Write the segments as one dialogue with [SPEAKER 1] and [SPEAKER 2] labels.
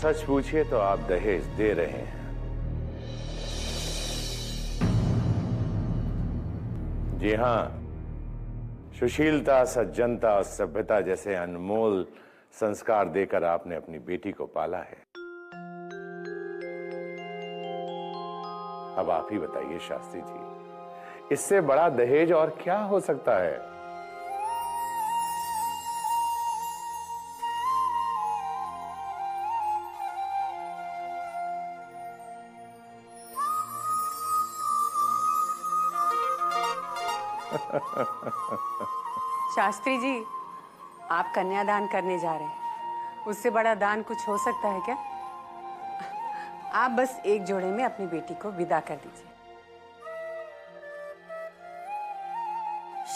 [SPEAKER 1] सच पूछिए तो आप दहेज दे रहे हैं। जी हाँ, सुशीलता, सज्जनता और सभ्यता जैसे अनमोल संस्कार देकर आपने अपनी बेटी को पाला है। अब आप ही बताइए शास्त्री जी, इससे बड़ा दहेज और क्या हो सकता है?
[SPEAKER 2] शास्त्री जी, आप कन्यादान करने जा रहे हैं, उससे बड़ा दान कुछ हो सकता है क्या? आप बस एक जोड़े में अपनी बेटी को विदा कर दीजिए।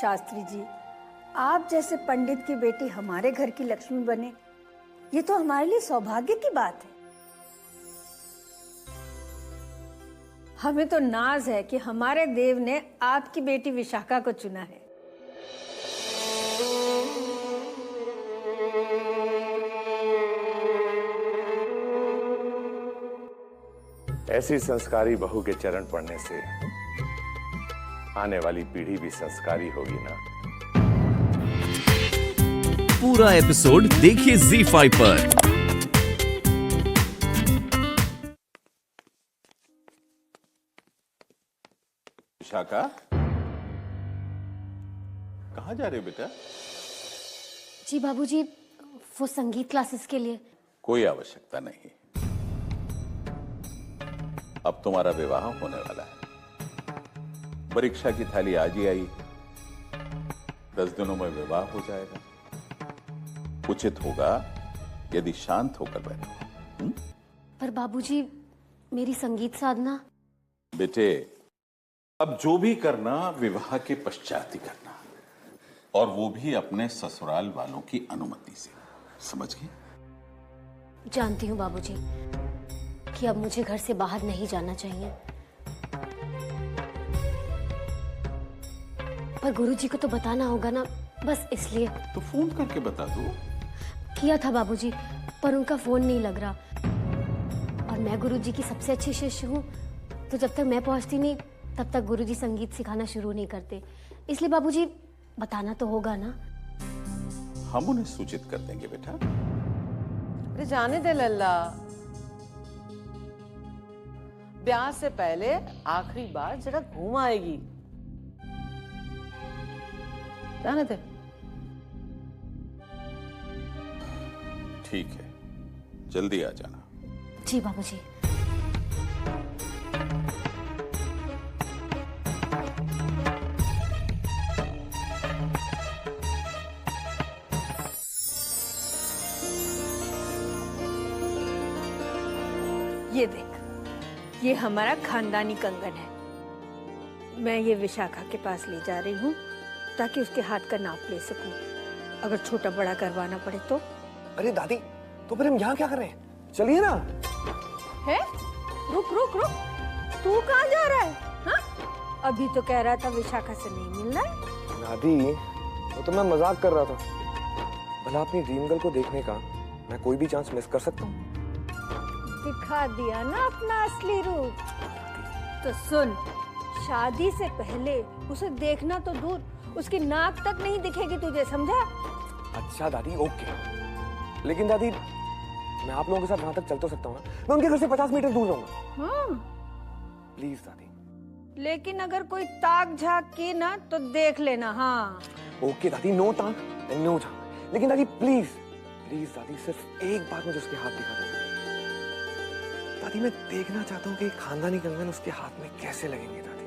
[SPEAKER 3] शास्त्री जी, आप जैसे पंडित की बेटी हमारे घर की लक्ष्मी बने, ये तो हमारे लिए सौभाग्य की बात है। हमें तो नाज है कि हमारे देव ने आपकी बेटी विशाखा को चुना है।
[SPEAKER 1] ऐसी संस्कारी बहू के चरण पड़ने से आने वाली पीढ़ी भी संस्कारी होगी ना।
[SPEAKER 4] पूरा एपिसोड देखिए ZEE5 पर।
[SPEAKER 5] विशाखा, कहाँ जा रहे हो बेटा?
[SPEAKER 6] जी बाबूजी, वो संगीत क्लासेस के लिए।
[SPEAKER 5] कोई आवश्यकता नहीं, अब तुम्हारा विवाह होने वाला है। परीक्षा की थाली आज ही आई, 10 दिनों में विवाह हो जाएगा। उचित होगा यदि शांत होकर बैठो।
[SPEAKER 6] पर बाबूजी, मेरी संगीत साधना।
[SPEAKER 5] बेटे, अब जो भी करना विवाह के पश्चात ही करना, और वो भी अपने ससुराल वालों की अनुमति से। समझ गई?
[SPEAKER 6] जानती हूँ बाबूजी कि अब मुझे घर से बाहर नहीं जाना चाहिए, पर गुरुजी को तो बताना होगा ना, बस इसलिए।
[SPEAKER 5] तो फोन करके बता दो।
[SPEAKER 6] किया था बाबूजी, पर उनका फोन नहीं लग रहा, और मैं गुरुजी की सबसे अच्छी शिष्य हूँ, तो जब तक मैं पहुंचती नहीं तब तक गुरुजी संगीत सिखाना शुरू नहीं करते। इसलिए बाबूजी बताना तो होगा ना।
[SPEAKER 5] हम उन्हें सूचित कर देंगे बेटा।
[SPEAKER 7] अरे जाने दे लल्ला, ब्याह से पहले आखिरी बार जरा घूम आएगी। जाने दे।
[SPEAKER 5] ठीक है, जल्दी आ जाना।
[SPEAKER 6] जी बाबूजी।
[SPEAKER 3] ये देख, ये हमारा खानदानी कंगन है। मैं ये विशाखा के पास ले जा रही हूँ ताकि उसके हाथ का नाप ले सकूं। अगर छोटा बड़ा करवाना पड़े तो।
[SPEAKER 8] अरे दादी, तो फिर हम यहाँ क्या कर रहे हैं? चलिए ना।
[SPEAKER 3] है? रुक रुक रुक, तू कहाँ जा रहा है? हाँ? अभी तो कह रहा था विशाखा से नहीं मिलना है।
[SPEAKER 8] दादी, वो तो मैं मजाक कर रहा था। भला अपनी ड्रीम गर्ल को देखने का मैं कोई भी चांस मिस कर सकता हूँ?
[SPEAKER 3] दिखा दिया ना अपना असली रूप। तो सुन, शादी से पहले उसे देखना तो दूर, उसकी नाक तक नहीं दिखेगी तुझे, समझा?
[SPEAKER 8] अच्छा दादी, ओके। लेकिन दादी, मैं आप लोगों के साथ वहां तक चल तो सकता हूँ ना? मैं उनके घर से 50 मीटर दूर रहूंगा।
[SPEAKER 3] हाँ।
[SPEAKER 8] प्लीज दादी।
[SPEAKER 3] लेकिन अगर कोई ताक झाक की ना तो देख लेना। हाँ
[SPEAKER 8] ओके दादी, नो ताक एंड नो झाक। लेकिन दादी प्लीज प्लीज दादी, सिर्फ एक बार मुझे उसके हाथ दिखा देना। दादी, मैं देखना चाहता हूँ कि खानदानी कंगन उसके हाथ में कैसे लगेंगे। दादी,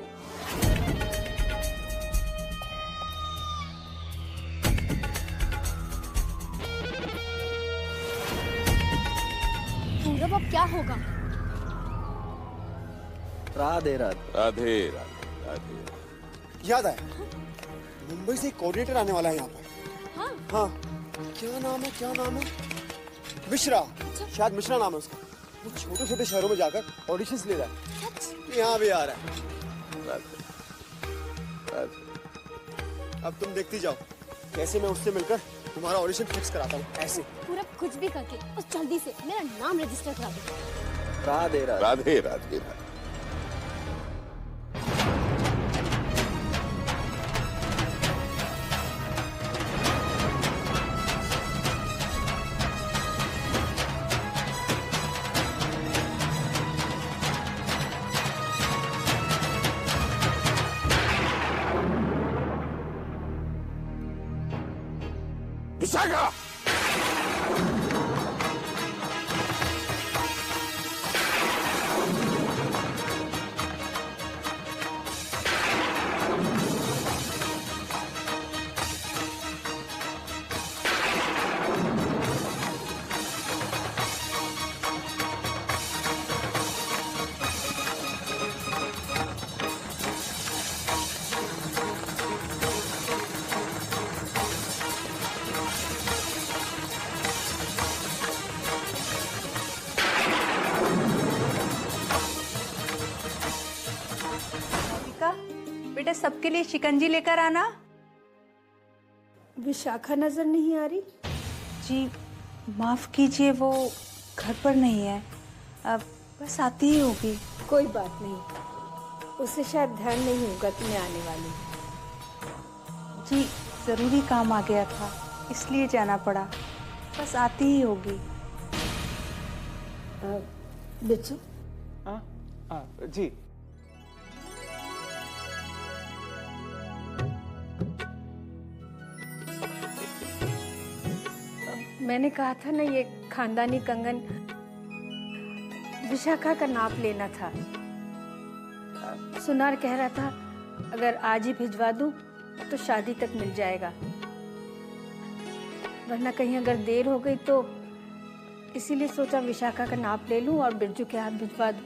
[SPEAKER 6] पूरब, अब क्या होगा?
[SPEAKER 9] राधे राधे।
[SPEAKER 5] राधे राधे राधे।
[SPEAKER 9] याद आया, मुंबई से एक कोऑर्डिनेटर आने वाला है यहाँ पर।
[SPEAKER 6] हाँ?
[SPEAKER 9] हाँ, क्या नाम है, क्या नाम है? मिश्रा। शायद मिश्रा नाम है उसका। वो छोटे छोटे शहरों में जाकर ऑडिशंस ले रहा है। यहाँ भी आ रहा है।
[SPEAKER 5] राधे राधे।
[SPEAKER 9] अब तुम देखती जाओ, कैसे मैं उससे मिलकर तुम्हारा ऑडिशन फिक्स कराता हूँ, ऐसे।
[SPEAKER 6] पूरा कुछ भी करके बस जल्दी से मेरा नाम रजिस्टर करा दो।
[SPEAKER 8] राधे राधे।
[SPEAKER 5] राधे राधे राधे।
[SPEAKER 1] विशाखा!
[SPEAKER 2] बेटा सबके लिए शिकंजी लेकर आना।
[SPEAKER 3] विशाखा नजर नहीं आ रही।
[SPEAKER 2] जी माफ कीजिए, वो घर पर नहीं है, अब बस आती ही होगी।
[SPEAKER 3] कोई बात नहीं, उसे शायद ध्यान नहीं होगा कि मैं आने वाली हूँ।
[SPEAKER 2] जी जरूरी काम आ गया था इसलिए जाना पड़ा, बस आती ही होगी।
[SPEAKER 3] बिच्छू।
[SPEAKER 8] जी।
[SPEAKER 3] मैंने कहा था ना, ये खानदानी कंगन विशाखा का नाप लेना था। सुनार कह रहा था अगर आज ही भिजवा दूं तो शादी तक मिल जाएगा, वरना कहीं अगर देर हो गई तो इसीलिए सोचा विशाखा का नाप ले लूं और बिरजू के हाथ भिजवा दूं।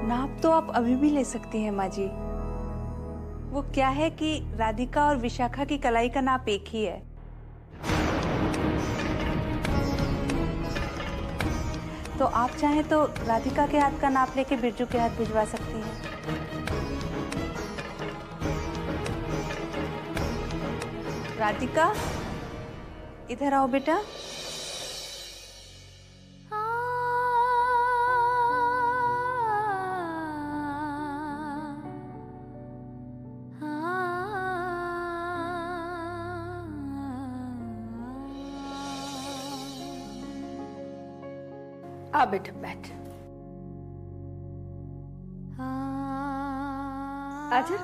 [SPEAKER 2] नाप तो आप अभी भी ले सकती हैं माँ जी। वो क्या है कि राधिका और विशाखा की कलाई का नाप एक ही है। तो आप चाहें तो राधिका के हाथ का नाप लेके बिरजू के हाथ भिजवा सकती हैं। राधिका इधर आओ बेटा।
[SPEAKER 3] आ बेटा बैठ। आजा।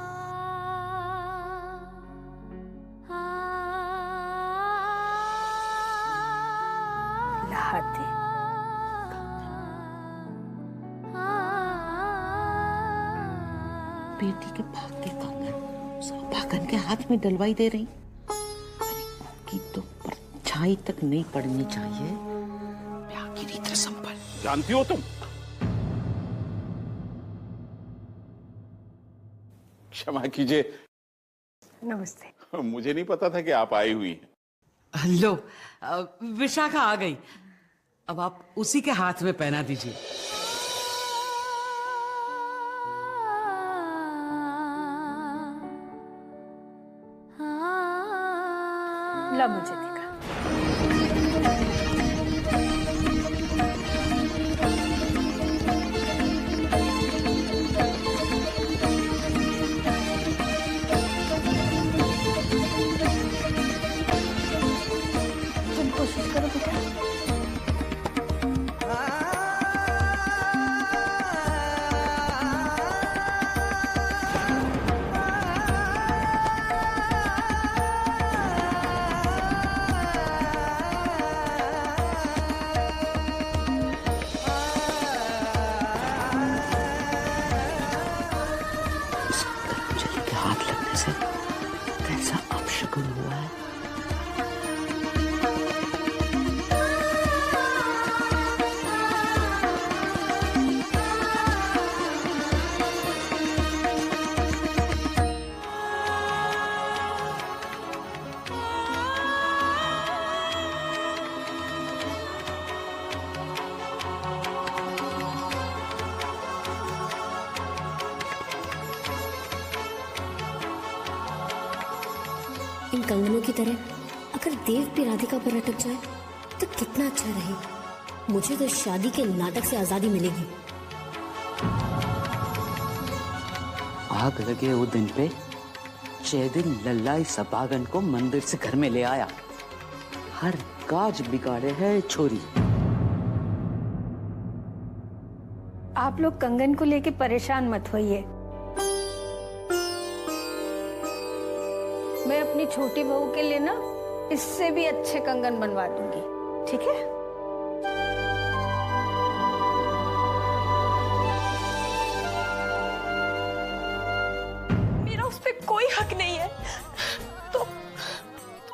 [SPEAKER 3] हाथ दे।
[SPEAKER 7] बेटी के भाग के कंगन सौभागन के हाथ में डलवाई दे रही। अरे उनकी तो परछाई तक नहीं पड़नी चाहिए ब्याह की रीत रस्म पर।
[SPEAKER 5] जानती हो तुम? क्षमा कीजिए,
[SPEAKER 2] नमस्ते।
[SPEAKER 5] मुझे नहीं पता था कि आप आई हुई हैं।
[SPEAKER 7] लो विशाखा आ गई, अब आप उसी के हाथ में पहना दीजिए।
[SPEAKER 3] ला मुझे दिखा। तुम कोशिश करो बेटा।
[SPEAKER 7] हाथ लगने से कैसा अपशगुन हुआ है।
[SPEAKER 6] कंगनों की तरह अगर देव भी राधिका पर अटक जाए तो कितना अच्छा रहे। मुझे तो शादी के नाटक से आजादी मिलेगी।
[SPEAKER 7] आग लगे वो दिन पे जय दिन लल्ला इस अपागन को मंदिर से घर में ले आया। हर काज बिगाड़े है छोरी।
[SPEAKER 3] आप लोग कंगन को लेके परेशान मत होइए। मैं अपनी छोटी बहू के लिए ना इससे भी अच्छे कंगन बनवा दूंगी, ठीक है?
[SPEAKER 10] मेरा उस पे कोई हक नहीं है, तो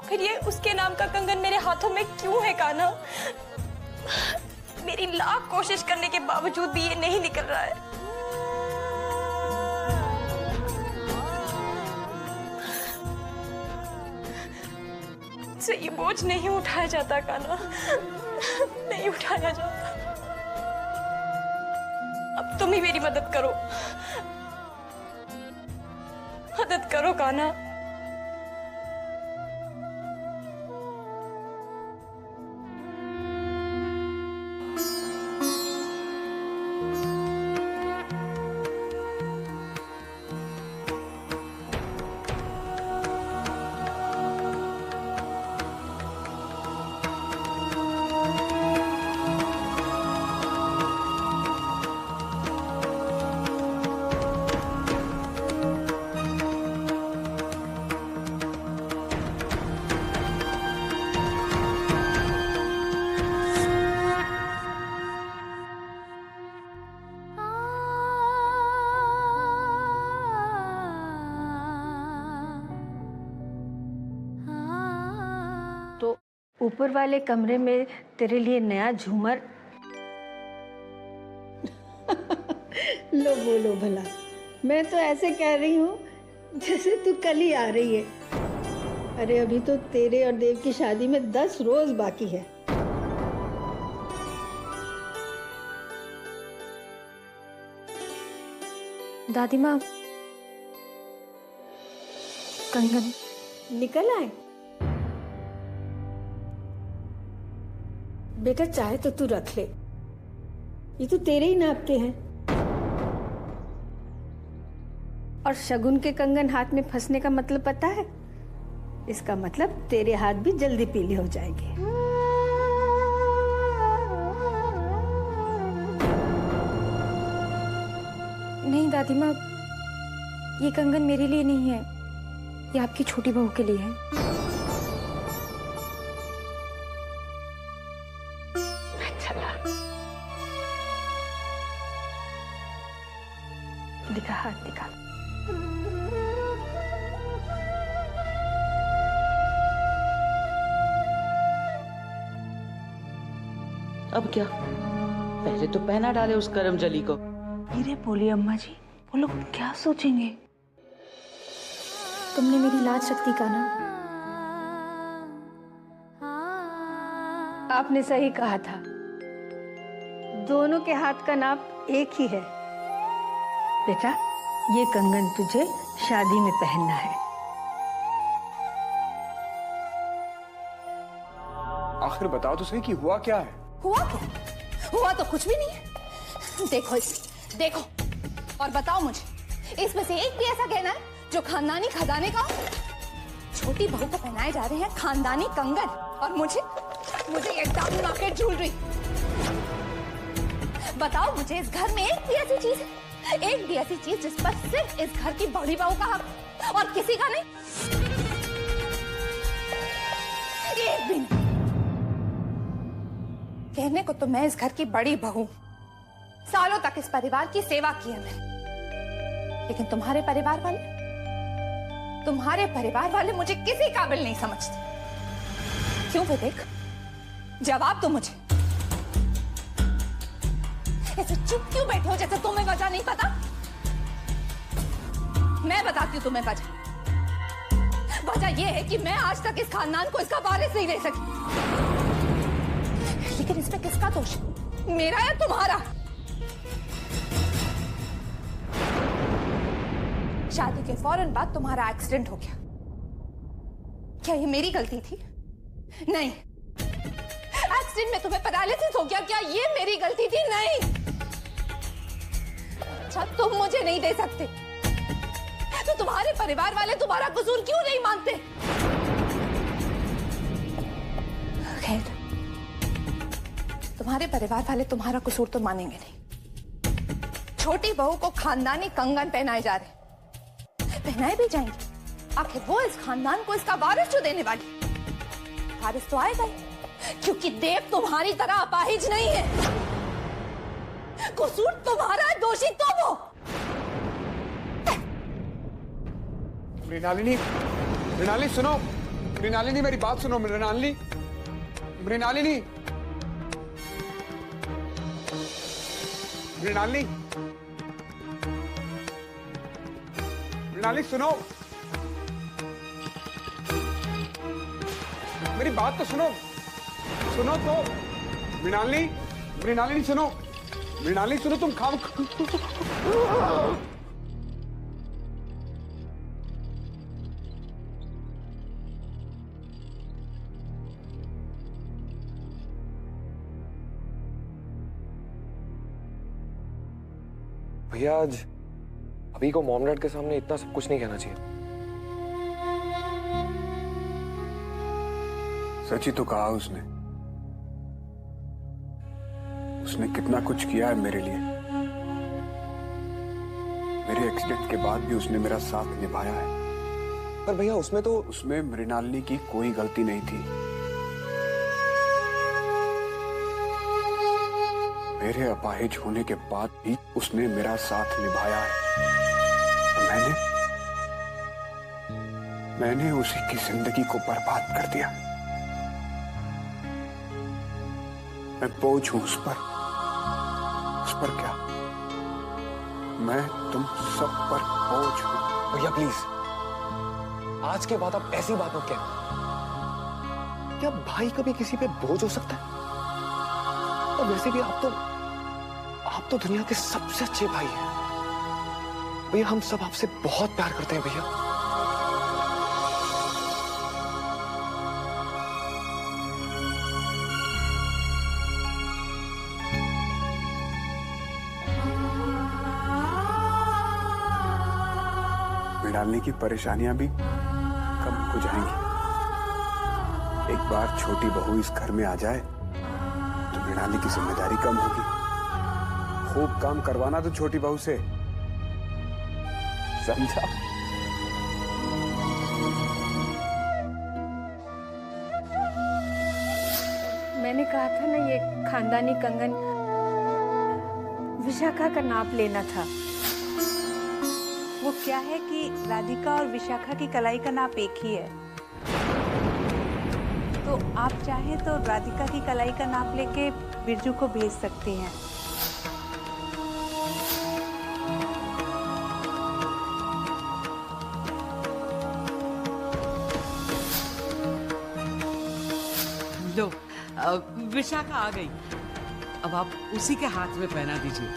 [SPEAKER 10] फिर ये उसके नाम का कंगन मेरे हाथों में क्यों है कान्हा? मेरी लाख कोशिश करने के बावजूद भी ये नहीं निकल रहा है। मुझसे ये बोझ नहीं उठाया जाता कान्हा, नहीं उठाया जाता। अब तुम ही मेरी मदद करो, मदद करो कान्हा।
[SPEAKER 3] तो ऊपर वाले कमरे में तेरे लिए नया झूमर। लो बोलो भला, मैं तो ऐसे कह रही हूँ जैसे तू कल ही आ रही है। अरे अभी तो तेरे और देव की शादी में 10 रोज बाकी है।
[SPEAKER 10] दादी माँ, कंगन
[SPEAKER 3] निकल आए। बेटा चाहे तो तू रख ले, ये तो तेरे ही नाप के हैं। और शगुन के कंगन हाथ में फंसने का मतलब पता है? इसका मतलब तेरे हाथ भी जल्दी पीले हो जाएंगे।
[SPEAKER 10] नहीं दादी माँ, ये कंगन मेरे लिए नहीं है, ये आपकी छोटी बहू के लिए है।
[SPEAKER 3] चला दिखा, हाथ दिखा।
[SPEAKER 7] अब क्या, पहले तो पहना डाले उस करमजली को।
[SPEAKER 10] धीरे बोलिए अम्मा जी, वो लोग क्या सोचेंगे? तुमने मेरी लाज रख दी कान्हा।
[SPEAKER 3] आपने सही कहा था, दोनों के हाथ का नाप एक ही है। बेटा ये कंगन तुझे शादी में पहनना है।
[SPEAKER 8] आखिर बताओ तो सही कि हुआ क्या है?
[SPEAKER 11] हुआ क्या? हुआ तो कुछ भी नहीं है। देखो इसे, देखो और बताओ मुझे, इसमें से एक भी ऐसा गहना है जो खानदानी खजाने का हो? छोटी बहू को पहनाए जा रहे हैं खानदानी कंगन और मुझे ये डायमंड मार्केट ज्वेलरी। बताओ मुझे, इस घर में एक भी ऐसी चीज है, एक भी ऐसी चीज जिस पर सिर्फ इस घर की बड़ी बहू का हक और किसी का नहीं? एक भी नहीं। कहने को तो मैं इस घर की बड़ी बहू, सालों तक इस परिवार की सेवा की है मैंने, लेकिन तुम्हारे परिवार वाले मुझे किसी काबिल नहीं समझते। क्यों विवेक? जवाब दो मुझे। ऐसे चुप क्यों बैठे हो जैसे तुम्हें वजह नहीं पता? मैं बताती हूँ तुम्हें वजह। वजह यह है कि मैं आज तक इस खानदान को इसका वारिस नहीं दे सकी। लेकिन इसमें किसका दोष? मेरा या तुम्हारा? शादी के फौरन बाद तुम्हारा एक्सीडेंट हो गया। क्या ये मेरी गलती थी? नहीं। एक्सीडेंट में तुम्हें पैरालिसिस हो गया, क्या ये मेरी गलती थी? नहीं। अच्छा, तुम मुझे नहीं दे सकते तो तुम्हारे परिवार वाले तुम्हारा कसूर क्यों नहीं मानते? खैर, तुम्हारे परिवार वाले तुम्हारा कसूर तो मानेंगे नहीं। छोटी बहू को खानदानी कंगन पहनाए जा रहे, पहनाए भी जाएंगे। आखिर वो इस खानदान को इसका वारिस जो देने वाली, वारिस तो आएगा ही, क्योंकि देव तुम्हारी तरह अपाहिज नहीं है। कसूर तुम्हारा है, दोषी तुम हो।
[SPEAKER 12] मृणालिनी, मृणालिनी सुनो, मृणालिनी मेरी बात सुनो, मृणालिनी, मृणालिनी, मृणालिनी, मृणालिनी सुनो, मेरी बात तो सुनो, सुनो तो, मृणालिनी, मृणालिनी सुनो, मृणालिनी सुनो, तुम खाम
[SPEAKER 8] भैया आज अभी को मॉम डैड के सामने इतना सब कुछ नहीं कहना चाहिए।
[SPEAKER 12] सच ही तो कहा उसने। उसने कितना कुछ किया है मेरे लिए। मेरे एक्सीडेंट के बाद भी उसने मेरा साथ निभाया है।
[SPEAKER 8] पर भैया उसमें
[SPEAKER 12] मृणालिनी की कोई गलती नहीं थी। मेरे अपाहिज होने के बाद भी उसने मेरा साथ निभाया है। मैंने उसी की जिंदगी को बर्बाद कर दिया। मैं बोझ हूं उस पर क्या? मैं तुम सब पर बोझ हूं।
[SPEAKER 8] भैया प्लीज, आज के बाद आप ऐसी बात मत कहना। क्या भाई कभी किसी पे बोझ हो सकता है? और वैसे भी आप तो दुनिया के सबसे अच्छे भाई हैं। भैया हम सब आपसे बहुत प्यार करते हैं भैया।
[SPEAKER 12] मृणालिनी की परेशानियां भी कम हो जाएंगी। एक बार छोटी बहू इस घर में आ जाए तो मृणालिनी की जिम्मेदारी कम होगी। खूब काम करवाना तो छोटी बहू से, समझा?
[SPEAKER 3] मैंने कहा था ना, ये खानदानी कंगन विशाखा का नाप लेना था।
[SPEAKER 2] वो क्या है कि राधिका और विशाखा की कलाई का नाप एक ही है, तो आप चाहें तो राधिका की कलाई का नाप लेके बिरजू को भेज सकती हैं।
[SPEAKER 13] लो, विशाखा आ गई। अब आप उसी के हाथ में पहना दीजिए।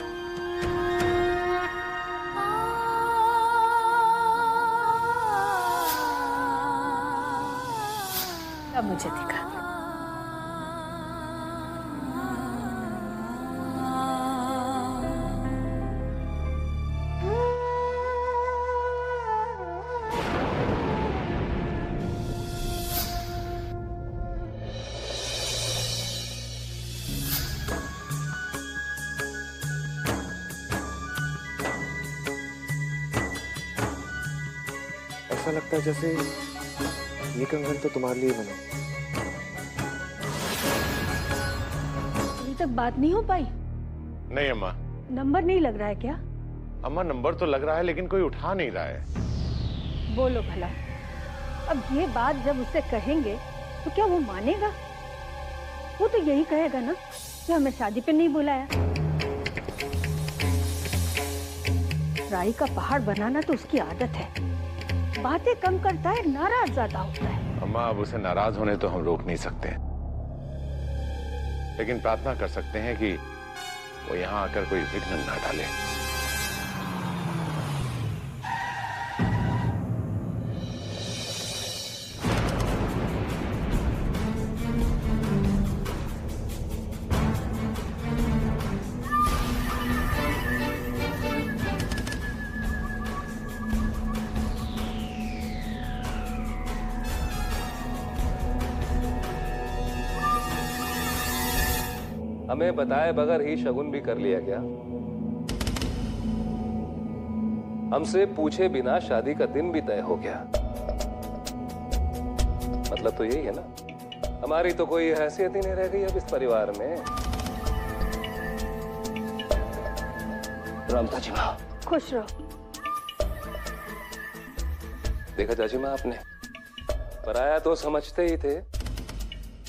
[SPEAKER 3] अब मुझे दिखा।
[SPEAKER 8] ऐसा लगता है जैसे ये कंगन तो तुम्हारे लिए बना।
[SPEAKER 3] अभी तक बात नहीं हो पाई?
[SPEAKER 1] नहीं अम्मा।
[SPEAKER 3] नंबर नहीं लग रहा है क्या?
[SPEAKER 1] अम्मा नंबर तो लग रहा है लेकिन कोई उठा नहीं रहा है।
[SPEAKER 3] बोलो भला, अब ये बात जब उससे कहेंगे तो क्या वो मानेगा? वो तो यही कहेगा ना कि हमें शादी पे नहीं बुलाया। राई का पहाड़ बनाना तो उसकी आदत है। बातें कम करता है, नाराज ज्यादा होता है।
[SPEAKER 1] अम्मा अब उसे नाराज होने तो हम रोक नहीं सकते, लेकिन प्रार्थना कर सकते हैं कि वो यहाँ आकर कोई विघ्न ना डाले।
[SPEAKER 14] हमें बताए बगैर ही शगुन भी कर लिया क्या? हमसे पूछे बिना शादी का दिन भी तय हो गया। मतलब तो यही है ना, हमारी तो कोई हैसियत ही नहीं रह गई अब इस परिवार में। राम चाची माँ।
[SPEAKER 3] खुश रहो।
[SPEAKER 14] देखा चाची माँ आपने, पराया तो समझते ही थे,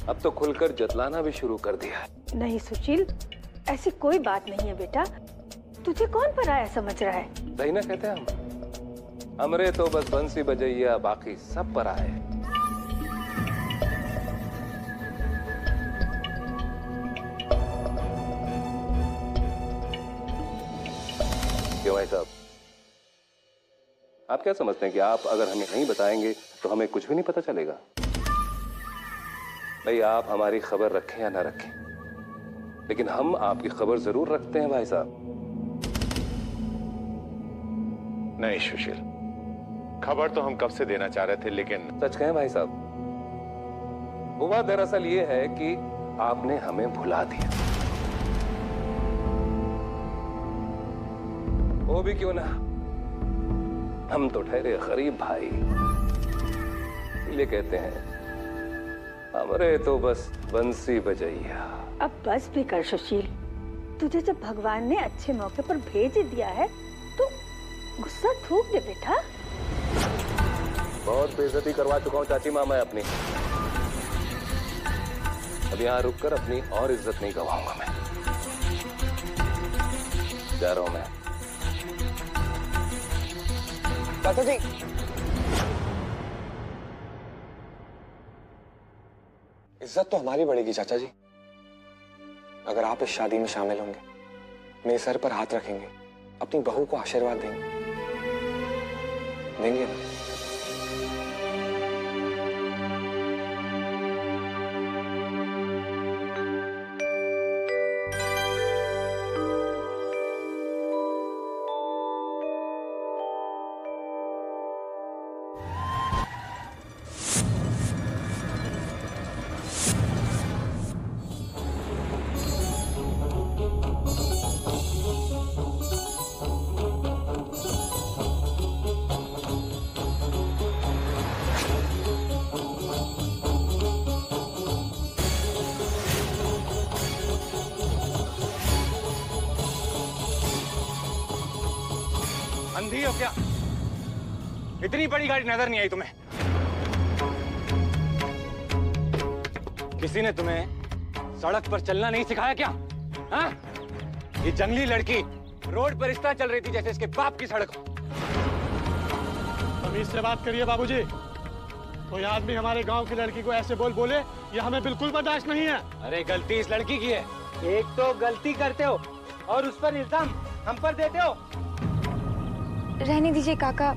[SPEAKER 14] अब तो खुलकर जतलाना भी शुरू कर दिया है।
[SPEAKER 3] नहीं सुशील, ऐसी कोई बात नहीं है बेटा। तुझे कौन पराया समझ रहा है?
[SPEAKER 14] सही ना कहते हैं हम, हमरे तो बस बंसी बजैया, बाकी सब पराए। क्यों भाई साहब, आप क्या समझते हैं कि आप अगर हमें नहीं बताएंगे तो हमें कुछ भी नहीं पता चलेगा? भाई आप हमारी खबर रखें या ना रखें, लेकिन हम आपकी खबर जरूर रखते हैं भाई साहब।
[SPEAKER 1] नहीं सुशील, खबर तो हम कब से देना चाह रहे थे, लेकिन
[SPEAKER 14] सच कहें भाई साहब, हुआ दरअसल ये है कि आपने हमें भुला दिया। वो भी क्यों ना, हम तो ठहरे गरीब भाई, इसलिए कहते हैं हमरे तो बस बंसी बजैया।
[SPEAKER 3] अब बस भी कर सुशील, तुझे जब भगवान ने अच्छे मौके पर भेज दिया है तो गुस्सा थूक दे बेटा।
[SPEAKER 14] बहुत बेइज्जती करवा चुका हूँ चाची माँ मैं अपनी, अब यहाँ रुककर अपनी और इज्जत नहीं गवाऊंगा मैं। जा रहा हूँ मैं।
[SPEAKER 8] चाचा जी, इज्जत तो हमारी बढ़ेगी चाचा जी, अगर आप इस शादी में शामिल होंगे, मेरे सर पर हाथ रखेंगे, अपनी बहू को आशीर्वाद देंगे ना?
[SPEAKER 15] अंधी हो क्या? इतनी बड़ी गाड़ी नजर नहीं आई तुम्हें? किसी ने तुम्हें सड़क पर चलना नहीं सिखाया क्या? हाँ? ये जंगली लड़की रोड पर इस तरह चल रही थी जैसे इसके बाप की सड़क हो।
[SPEAKER 16] तमीज से बात करिए बाबूजी। कोई आदमी हमारे गांव की लड़की को ऐसे बोले, ये हमें बिल्कुल बर्दाश्त नहीं है।
[SPEAKER 15] अरे गलती इस लड़की की है। एक तो गलती करते हो और उस पर इल्जाम हम पर देते हो।
[SPEAKER 10] रहने दीजिए काका,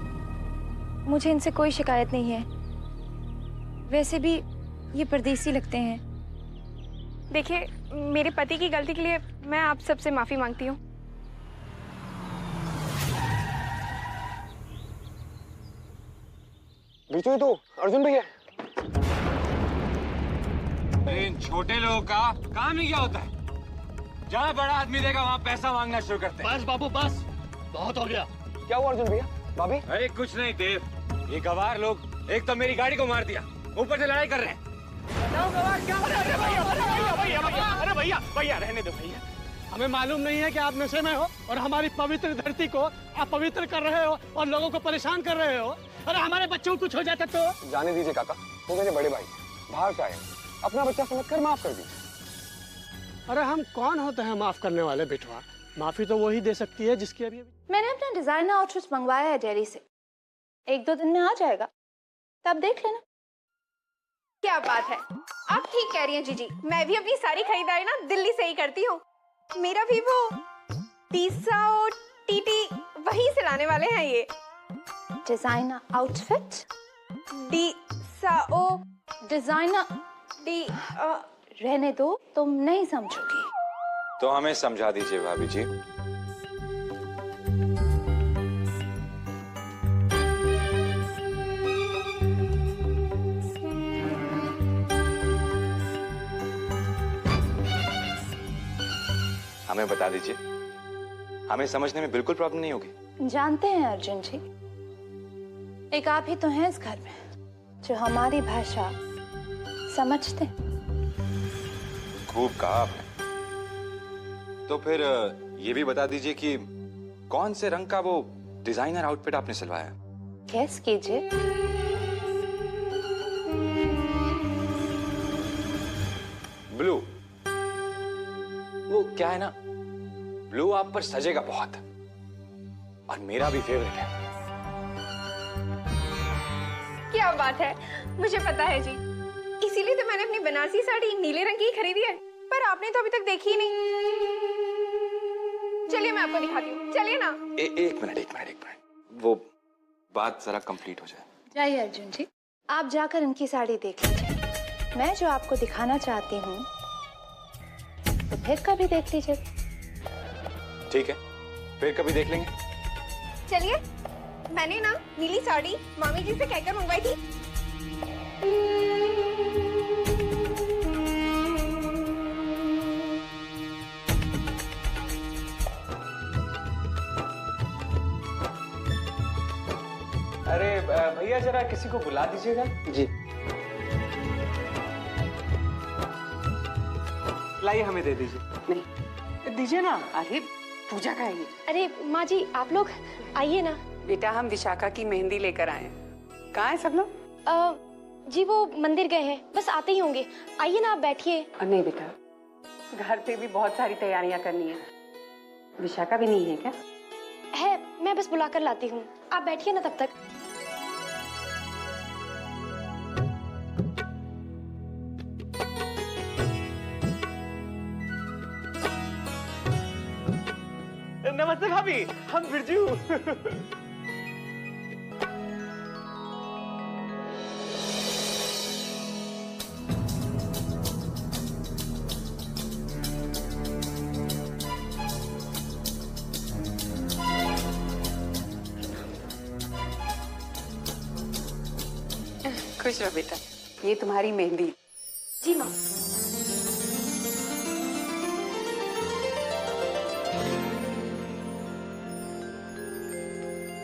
[SPEAKER 10] मुझे इनसे कोई शिकायत नहीं है। वैसे भी ये परदेसी लगते हैं। देखिए, मेरे पति की गलती के लिए मैं आप सबसे माफी मांगती हूँ।
[SPEAKER 8] बीचू तो अर्जुन भैया।
[SPEAKER 15] इन छोटे लोगों का काम ही क्या होता है? जहाँ बड़ा आदमी देगा वहाँ पैसा मांगना शुरू करते हैं।
[SPEAKER 16] बस बाबू बस, बहुत हो गया।
[SPEAKER 8] क्या हुआ अर्जुन भैया? भाभी?
[SPEAKER 15] अरे कुछ नहीं देव, ये गवार लोग एक तो मेरी गाड़ी को मार दिया, ऊपर से लड़ाई कर रहे हैं। गवार क्या?
[SPEAKER 16] अरे भैया रहने दो भैया। हमें मालूम नहीं है कि आप नशे में हो और हमारी पवित्र धरती को आप पवित्र कर रहे हो और लोगों को परेशान कर रहे हो। अरे हमारे बच्चों को कुछ हो जाता तो?
[SPEAKER 8] जाने दीजिए काका, वो मेरे बड़े भाई बाहर से आए, अपना बच्चा समझकर माफ कर दीजिए।
[SPEAKER 16] अरे हम कौन होते हैं माफ करने वाले बेटवा? माफी तो वही दे सकती है जिसकी अभी
[SPEAKER 11] मैंने अपना डिजाइनर आउटफिट मंगवाया है दिल्ली से, 1-2 दिन में आ जाएगा, तब देख लेना।
[SPEAKER 10] क्या बात है, आप ठीक कह रही हैं जीजी। मैं भी अपनी सारी खरीदारी ना दिल्ली से ही करती हूँ। मेरा भी वो टीसा और टीटी वहीं से लाने वाले हैं। ये
[SPEAKER 11] डिजाइनर आउटफिट,
[SPEAKER 10] डी-सा-ओ
[SPEAKER 11] डिजाइनर डी रहने दो, तुम नहीं समझोगी।
[SPEAKER 17] तो हमें समझा दीजिए भाभी जी। हमें बता दीजिए, हमें समझने में बिल्कुल प्रॉब्लम नहीं होगी।
[SPEAKER 11] जानते हैं अर्जुन जी, एक आप ही तो हैं इस घर में जो हमारी भाषा समझते हैं।
[SPEAKER 17] खूब कहा आपने। तो फिर ये भी बता दीजिए कि कौन से रंग का वो डिजाइनर आउटफिट आपने सिलवाया?
[SPEAKER 11] गेस कीजिए।
[SPEAKER 17] ब्लू। वो क्या है ना, ब्लू आप पर सजेगा बहुत, और मेरा भी फेवरेट है।
[SPEAKER 10] क्या बात है, मुझे पता है जी, इसीलिए तो मैंने अपनी बनारसी साड़ी नीले रंग की खरीदी है। पर आपने तो अभी तक देखी ही नहीं। चलिए मैं आपको दिखाती हूँ, चलिए ना।
[SPEAKER 17] एक मिनट, वो बात जरा कंप्लीट हो जाए।
[SPEAKER 11] जाइए अर्जुन जी, आप जाकर उनकी साड़ी देख लीजिए। मैं जो आपको दिखाना चाहती हूँ तो फिर कभी देख लीजिए।
[SPEAKER 17] ठीक है, फिर कभी देख लेंगे।
[SPEAKER 10] चलिए, मैंने ना नीली साड़ी मामी जी से कहकर मंगवाई थी।
[SPEAKER 15] अरे भैया जरा किसी को बुला दीजिएगा। जी। लाइए, हमें दे दीजिए। नहीं दीजिए ना।
[SPEAKER 2] अरे पूजा का है ये।
[SPEAKER 6] अरे माँ जी, आप लोग आइए ना।
[SPEAKER 2] बेटा, हम विशाखा की मेहंदी लेकर आए हैं। कहाँ है सब लोग?
[SPEAKER 6] जी वो मंदिर गए हैं, बस आते ही होंगे। आइए ना, आप बैठिए।
[SPEAKER 2] नहीं बेटा, घर पे भी बहुत सारी तैयारियां करनी है। विशाखा भी नहीं है क्या?
[SPEAKER 6] है, मैं बस बुला कर लाती हूँ। आप बैठिए ना तब तक।
[SPEAKER 15] नमस्ते भाभी, हम बिरजू।
[SPEAKER 2] खुश रहो बेटा, ये तुम्हारी मेहंदी।
[SPEAKER 6] जी माँ।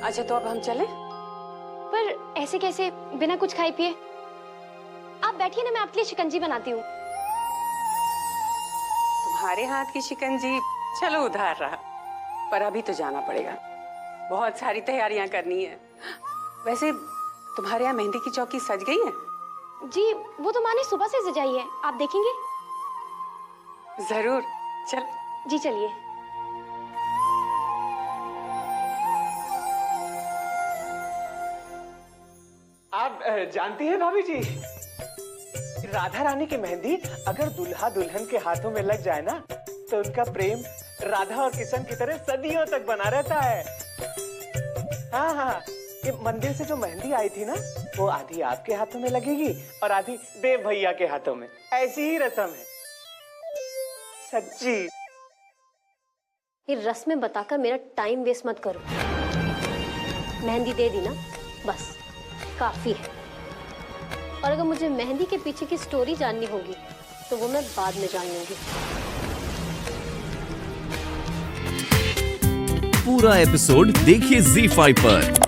[SPEAKER 2] अच्छा तो अब हम चलें?
[SPEAKER 6] पर ऐसे कैसे, बिना कुछ खाए पिए? आप बैठिए ना, मैं आपके लिए शिकंजी बनाती हूँ।
[SPEAKER 2] तुम्हारे हाथ की शिकंजी चलो उधार रहा, पर अभी तो जाना पड़ेगा। बहुत सारी तैयारियां करनी है। वैसे तुम्हारे यहाँ मेहंदी की चौकी सज गई है?
[SPEAKER 6] जी वो तो माँ ने सुबह से सजाई है, आप देखेंगे?
[SPEAKER 2] जरूर, चल।
[SPEAKER 6] जी चलिए।
[SPEAKER 15] आप जानती हैं भाभी जी, राधा रानी की मेहंदी अगर दुल्हा दुल्हन के हाथों में लग जाए ना, तो उनका प्रेम राधा और किशन की तरह सदियों तक बना रहता है। हाँ हाँ, ये मंदिर से जो मेहंदी आई थी ना, वो आधी आपके हाथों में लगेगी और आधी देव भैया के हाथों में। ऐसी ही रस्म है, सच्ची।
[SPEAKER 6] ये रस्में बताकर मेरा टाइम वेस्ट मत करो। मेहंदी दे दी ना, बस काफी है। और अगर मुझे मेहंदी के पीछे की स्टोरी जाननी होगी तो वो मैं बाद में जान लूंगी।
[SPEAKER 4] पूरा एपिसोड देखिए ZEE5 पर।